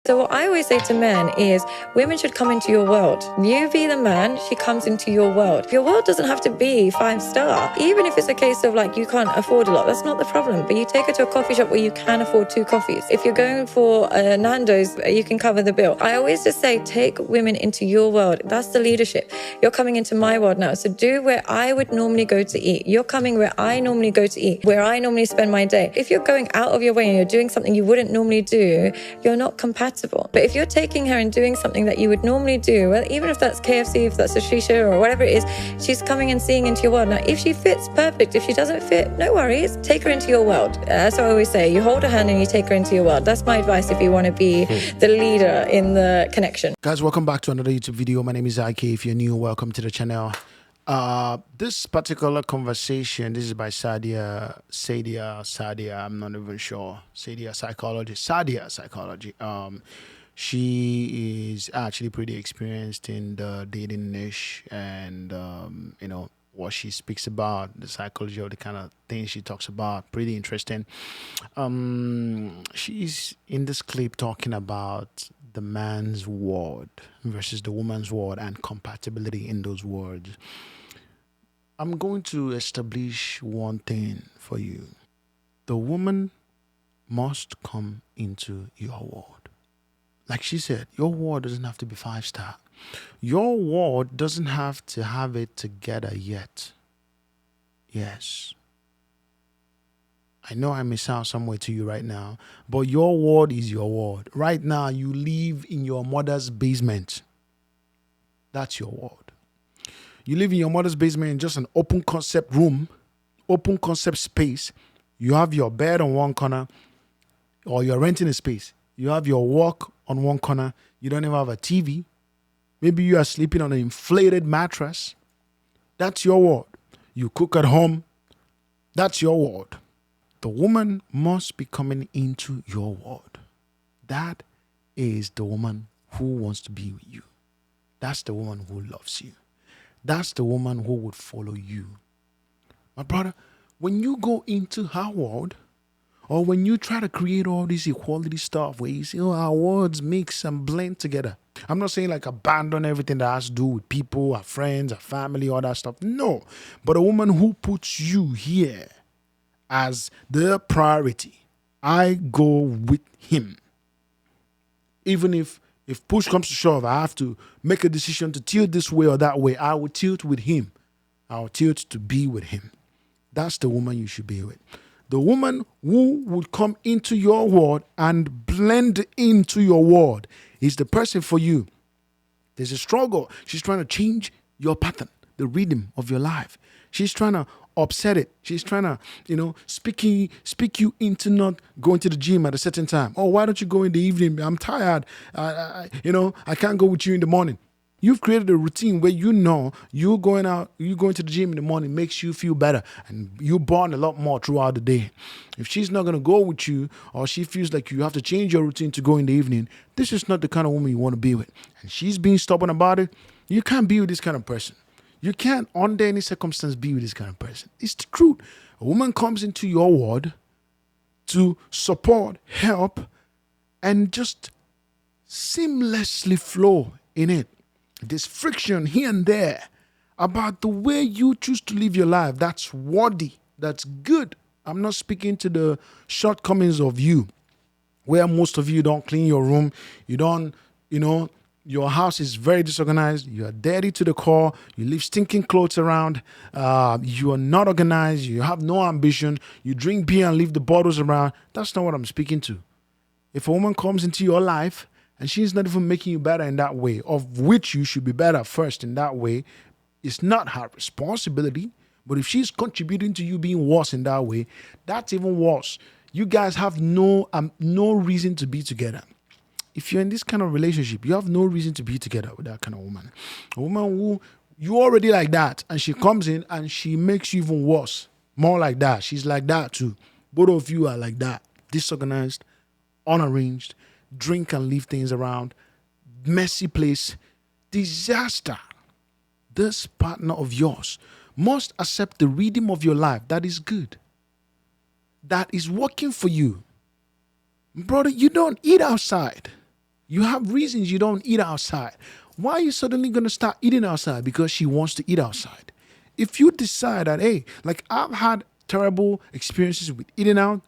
So what I always say to men is women should come into your world. You be the man, she comes into your world. Your world doesn't have to be 5-star. Even if it's a case of like you can't afford a lot, that's not the problem. But you take her to a coffee shop where you can afford 2 coffees. If you're going for Nando's, you can cover the bill. I always just say take women into your world. That's the leadership. You're coming into my world now. So do where I would normally go to eat. You're coming where I normally go to eat, where I normally spend my day. If you're going out of your way and you're doing something you wouldn't normally do, you're not compatible. But if you're taking her and doing something that you would normally do, well, even if that's KFC, if that's a shisha or whatever it is, she's coming and seeing into your world. Now, if she fits, perfect. If she doesn't fit, no worries. Take her into your world. That's what I always say. You hold her hand and you take her into your world. That's my advice if you want to be the leader in the connection. Guys, welcome back to another YouTube video. My name is IK. If you're new, welcome to the channel. This particular conversation, this is by Sadia, I'm not even sure. Sadia Psychology. She is actually pretty experienced in the dating niche, and you know what she speaks about, the psychology of the kind of things she talks about, pretty interesting. She's in this clip talking about the man's word versus the woman's word and compatibility in those words. I'm going to establish one thing for you. The woman must come into your word. Like she said, your word doesn't have to be 5-star. Your word doesn't have to have it together yet. Yes. I know I may sound somewhere to you right now, but your word is your word. Right now, you live in your mother's basement. That's your word. You live in your mother's basement in just an open concept room, open concept space. You have your bed on one corner, or you're renting a space. You have your work on one corner. You don't even have a TV. Maybe you are sleeping on an inflated mattress. That's your word. You cook at home. That's your word. The woman must be coming into your world. That is the woman who wants to be with you. That's the woman who loves you. That's the woman who would follow you. My brother, when you go into her world, or when you try to create all this equality stuff where you say, oh, our words mix and blend together. I'm not saying like abandon everything that has to do with people, our friends, our family, all that stuff. No. But a woman who puts you here as the priority, I go with him. Even if push comes to shove, I have to make a decision to tilt this way or that way, I will tilt with him. I will tilt to be with him. That's the woman you should be with. The woman who would come into your world and blend into your world is the person for you. There's a struggle. She's trying to change your pattern, the rhythm of your life. She's trying to upset it. She's trying to, speak you into not going to the gym at a certain time. Oh, why don't you go in the evening? I'm tired. I can't go with you in the morning. You've created a routine where you going to the gym in the morning makes you feel better and you burn a lot more throughout the day. If she's not going to go with you, or she feels like you have to change your routine to go in the evening, this is not the kind of woman you want to be with. And she's being stubborn about it. You can't be with this kind of person. You can't, under any circumstance, be with this kind of person. It's the truth. A woman comes into your world to support, help, and just seamlessly flow in it. There's friction here and there about the way you choose to live your life. That's worthy. That's good. I'm not speaking to the shortcomings of you, where most of you don't clean your room. You don't, your house is very disorganized. You are dirty to the core. You leave stinking clothes around. You are not organized. You have no ambition. You drink beer and leave the bottles around. That's not what I'm speaking to. If a woman comes into your life and she's not even making you better in that way, of which you should be better first in that way, it's not her responsibility. But if she's contributing to you being worse in that way, that's even worse. You guys have no reason to be together. If you're in this kind of relationship, you have no reason to be together with that kind of woman. A woman who you already like that, and she comes in and she makes you even worse. More like that. She's like that too. Both of you are like that. Disorganized, unarranged, drink and leave things around, messy place, disaster. This partner of yours must accept the rhythm of your life that is good, that is working for you. Brother, you don't eat outside. You have reasons you don't eat outside. Why are you suddenly going to start eating outside? Because she wants to eat outside. If you decide that, hey, like I've had terrible experiences with eating out.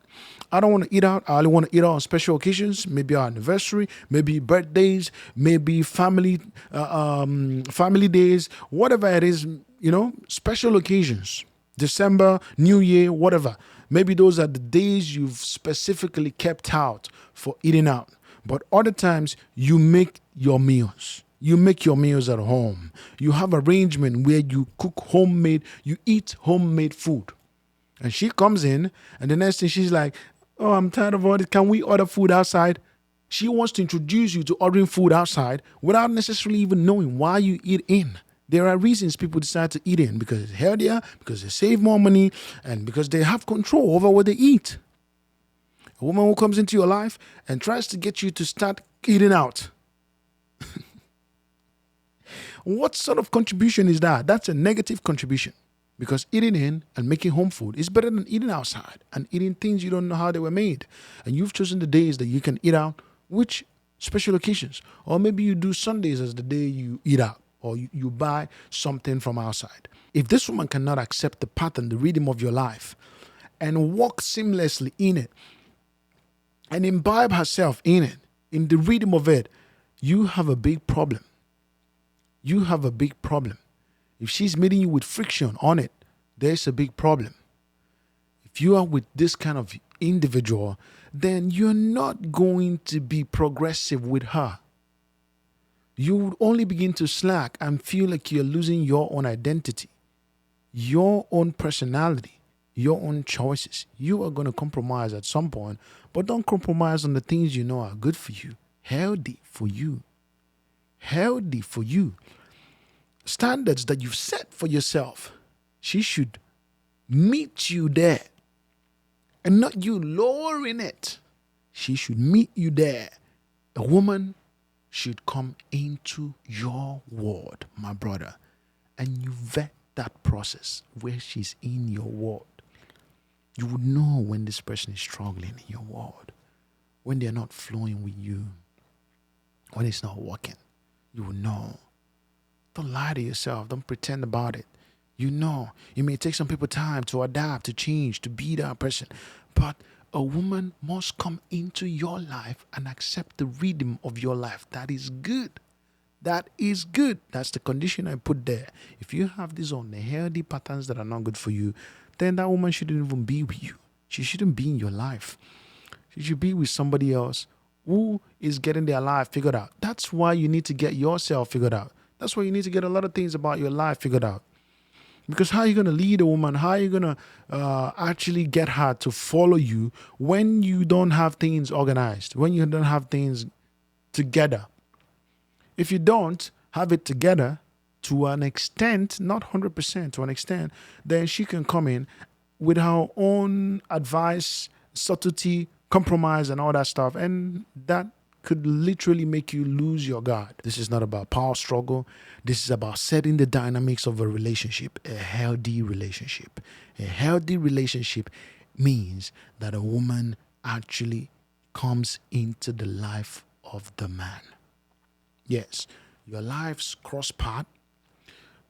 I don't want to eat out. I only want to eat out on special occasions, maybe our anniversary, maybe birthdays, maybe family days, whatever it is, special occasions, December, New Year, whatever. Maybe those are the days you've specifically kept out for eating out. But other times you make your meals. You make your meals at home. You have arrangement where you cook homemade, you eat homemade food. And she comes in, and the next thing she's like, oh, I'm tired of ordering. Can we order food outside? She wants to introduce you to ordering food outside without necessarily even knowing why you eat in. There are reasons people decide to eat in because it's healthier, because they save more money, and because they have control over what they eat. A woman who comes into your life and tries to get you to start eating out. What sort of contribution is that? That's a negative contribution. Because eating in and making home food is better than eating outside and eating things you don't know how they were made. And you've chosen the days that you can eat out, which special occasions. Or maybe you do Sundays as the day you eat out, or you buy something from outside. If this woman cannot accept the pattern, the rhythm of your life, and walk seamlessly in it, and imbibe herself in it, in the rhythm of it, you have a big problem. You have a big problem. If she's meeting you with friction on it, there's a big problem. If you are with this kind of individual, then you're not going to be progressive with her. You would only begin to slack and feel like you're losing your own identity, your own personality, your own choices. You are going to compromise at some point, but don't compromise on the things you know are good for you, healthy for you. Healthy for you. Standards that you've set for yourself. She should meet you there and not you lowering it. She should meet you there. A woman should come into your world, my brother, and you vet that process where she's in your world. You would know when this person is struggling in your world, when they're not flowing with you, when it's not working. You will know. Don't lie to yourself. Don't pretend about it. You know, it may take some people time to adapt, to change, to be that person. But a woman must come into your life and accept the rhythm of your life. That is good. That is good. That's the condition I put there. If you have these unhealthy patterns that are not good for you, then that woman shouldn't even be with you. She shouldn't be in your life. She should be with somebody else who is getting their life figured out. That's why you need to get yourself figured out. That's why you need to get a lot of things about your life figured out. Because how are you going to lead a woman? How are you going to actually get her to follow you when you don't have things organized, when you don't have things together? If you don't have it together to an extent, not 100%, to an extent, then she can come in with her own advice, subtlety, compromise, and all that stuff. And that could literally make you lose your guard. This is not about power struggle. This is about setting the dynamics of a relationship, a healthy relationship. A healthy relationship means that a woman actually comes into the life of the man. Yes, your lives cross path,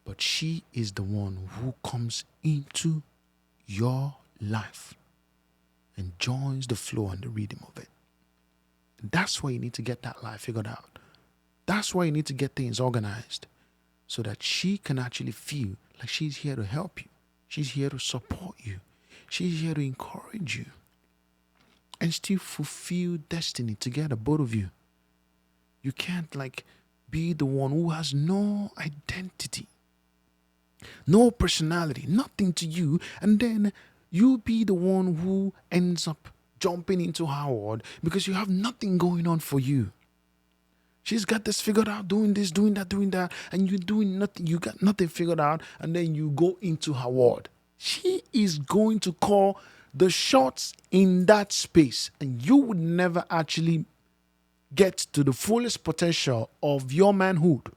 but she is the one who comes into your life and joins the flow and the rhythm of it. That's why you need to get that life figured out. That's why you need to get things organized so that she can actually feel like she's here to help you. She's here to support you. She's here to encourage you and still fulfill destiny together, both of you. You can't be the one who has no identity, no personality, nothing to you, and then you be the one who ends up jumping into her world because you have nothing going on for you. She's got this figured out, doing this, doing that, and you're doing nothing. You got nothing figured out, and then you go into her world. She is going to call the shots in that space, and you would never actually get to the fullest potential of your manhood.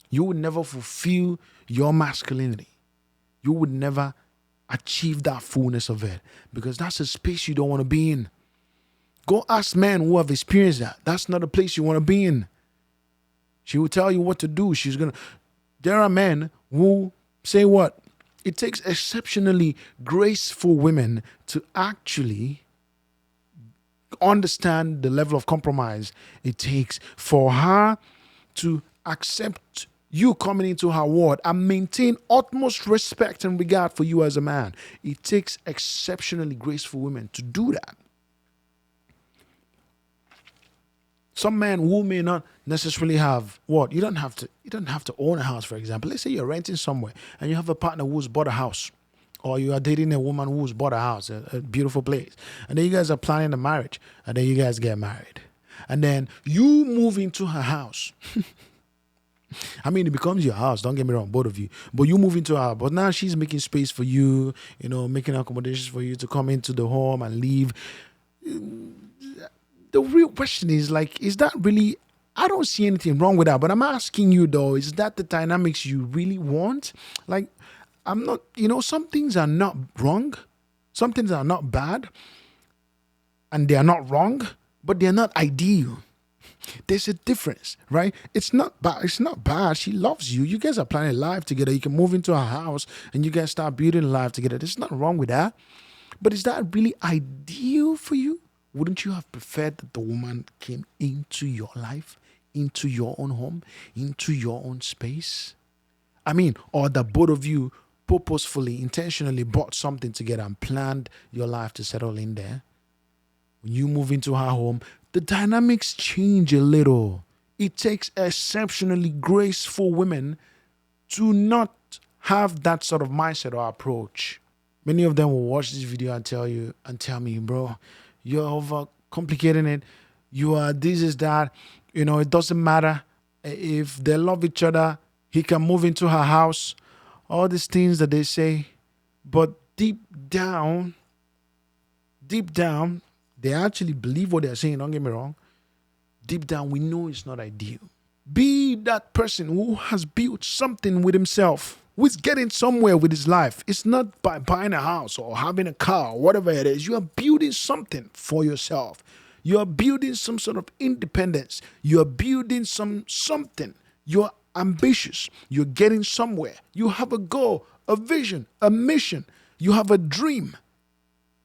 You would never fulfill your masculinity. You would never achieve that fullness of it because that's a space you don't want to be in. Go ask men who have experienced that. That's not a place you want to be in. She will tell you what to do. There are men who say what? It takes exceptionally graceful women to actually understand the level of compromise it takes for her to accept you coming into her world and maintain utmost respect and regard for you as a man. It takes exceptionally graceful women to do that. Some men who may not necessarily have what you don't have to own a house, for example. Let's say you're renting somewhere and you have a partner who's bought a house, or you are dating a woman who's bought a house, a beautiful place, and then you guys are planning a marriage, and then you guys get married, and then you move into her house. I mean, it becomes your house. Don't get me wrong, both of you. But you move into her, but now she's making space for you, making accommodations for you to come into the home and leave. The real question is is that really, I don't see anything wrong with that, but I'm asking you though, is that the dynamics you really want? I'm not, some things are not wrong, some things are not bad, and they are not wrong, but they're not ideal. There's a difference, right? It's not bad. It's not bad. She loves you. You guys are planning life together. You can move into her house and you guys start building life together. There's nothing wrong with that. But is that really ideal for you? Wouldn't you have preferred that the woman came into your life, into your own home, into your own space? I mean, or that both of you purposefully, intentionally bought something together and planned your life to settle in there? When you move into her home, the dynamics change a little. It takes exceptionally graceful women to not have that sort of mindset or approach. Many of them will watch this video and tell me, bro, you're over complicating it. You are this is that. It doesn't matter. If they love each other, he can move into her house. All these things that they say. But deep down, they actually believe what they're saying. Don't get me wrong. Deep down, we know it's not ideal. Be that person who has built something with himself, who is getting somewhere with his life. It's not by buying a house or having a car or whatever it is. You are building something for yourself. You are building some sort of independence. You are building something. You're ambitious. You're getting somewhere. You have a goal, a vision, a mission. You have a dream.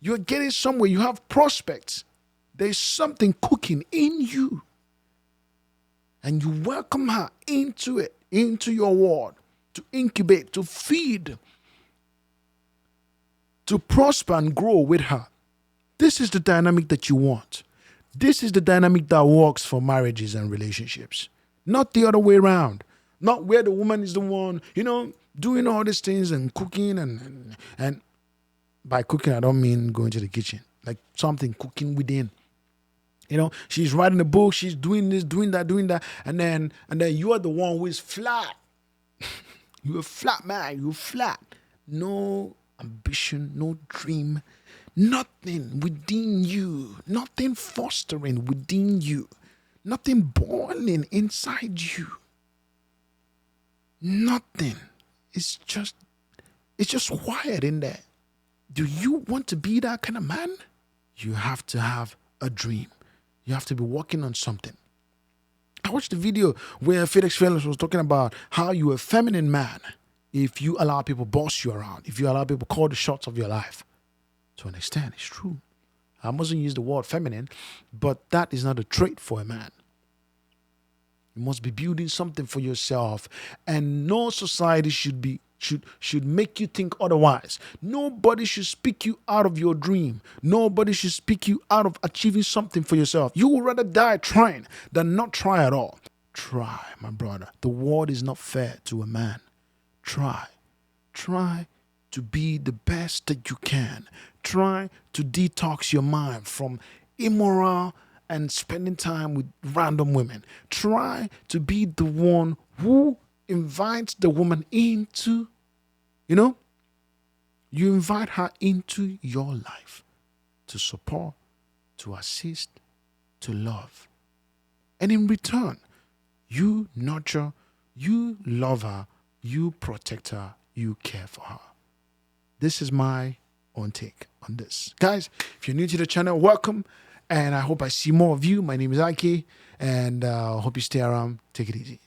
You're getting somewhere. You have prospects. There's something cooking in you. And you welcome her into it, into your world, to incubate, to feed, to prosper and grow with her. This is the dynamic that you want. This is the dynamic that works for marriages and relationships. Not the other way around. Not where the woman is the one, doing all these things and cooking and by cooking, I don't mean going to the kitchen. Like something cooking within. She's writing a book, she's doing this, doing that, and then you are the one who is flat. You're a flat man, you're flat. No ambition, no dream, nothing within you, nothing fostering within you, nothing boiling inside you. Nothing. It's just wired in there. Do you want to be that kind of man? You have to have a dream. You have to be working on something. I watched a video where Felix Felix was talking about how you're a feminine man if you allow people boss you around, if you allow people call the shots of your life. To an extent, it's true. I mustn't use the word feminine, but that is not a trait for a man. You must be building something for yourself, and no society should make you think otherwise. Nobody should speak you out of your dream. Nobody should speak you out of achieving something for yourself. You would rather die trying than not try at all. Try, my brother. The world is not fair to a man. Try. Try to be the best that you can. Try to detox your mind from immoral and spending time with random women. Try to be the one who invites the woman into, you invite her into your life to support, to assist, to love. And in return, you nurture, you love her, you protect her, you care for her. This is my own take on this. Guys, if you're new to the channel, welcome. And I hope I see more of you. My name is Ike, and hope you stay around. Take it easy.